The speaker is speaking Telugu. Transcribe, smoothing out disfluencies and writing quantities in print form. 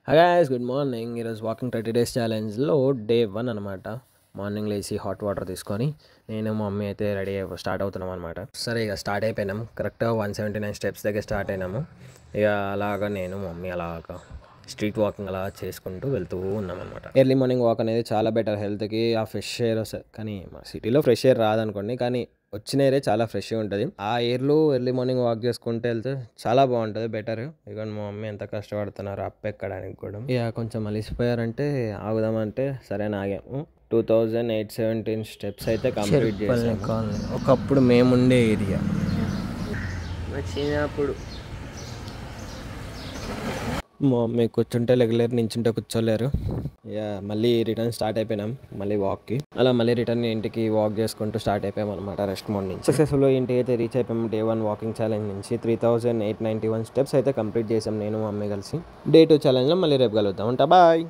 Hi guys, good morning. ఈరోజు వాకింగ్ 30 డేస్ ఛాలెంజ్లో డే 1 అనమాట. మార్నింగ్ లేచి హాట్ వాటర్ తీసుకొని నేను మా మమ్మీ అయితే రెడీ స్టార్ట్ అవుతున్నాం అనమాట. సరే, ఇక స్టార్ట్ అయిపోయినాం. కరెక్ట్గా 179 స్టెప్స్ దగ్గర స్టార్ట్ అయినాము. ఇక అలాగా నేను మమ్మీ అలాగా స్ట్రీట్ వాకింగ్ అలా చేసుకుంటూ వెళ్తూ ఉన్నాం అనమాట. ఎర్లీ మార్నింగ్ వాక్ అనేది చాలా బెటర్ హెల్త్కి. ఆ ఫ్రెష్ ఎయిర్ వస్తుంది, కానీ మా సిటీలో ఫ్రెష్ ఎయిర్ రాదనుకోండి, కానీ వచ్చిన ఎయిరే చాలా ఫ్రెష్గా ఉంటుంది. ఆ ఎయిర్లో ఎర్లీ మార్నింగ్ వాక్ చేసుకుంటూ వెళ్తే చాలా బాగుంటుంది, బెటర్. ఇక మా మమ్మీ ఎంత కష్టపడుతున్నారు అప్ ఎక్కడానికి కూడా. ఇక కొంచెం అలిసిపోయారంటే ఆగుదామంటే సరే ఆగాము. 2817 స్టెప్స్ అయితే కంప్లీట్ చేసాము. ఒకప్పుడు మేముండే ఏరియా చిన్నప్పుడు మా మమ్మీ కూర్చుంటే లెగలేరు, నించుంటే కూర్చోలేరు. ఇక మళ్ళీ రిటర్న్ స్టార్ట్ అయిపోయినాం మళ్ళీ వాక్కి. అలా మళ్ళీ రిటర్న్ ఇంటికి వాక్ చేసుకుంటూ స్టార్ట్ అయిపోయాం అనమాట. రెస్ట్ మోడ్ నుంచి సక్సెస్ఫుల్గా ఇంటికి అయితే రీచ్ అయిపోయాం. డే 1 వాకింగ్ ఛాలెంజ్ నుంచి 3891 స్టెప్స్ అయితే కంప్లీట్ చేసాం నేను మా మమ్మీ కలిసి. డే 2 ఛాలెంజ్లో మళ్ళీ రేపు కలుద్దాం. ఉంటా, బాయ్.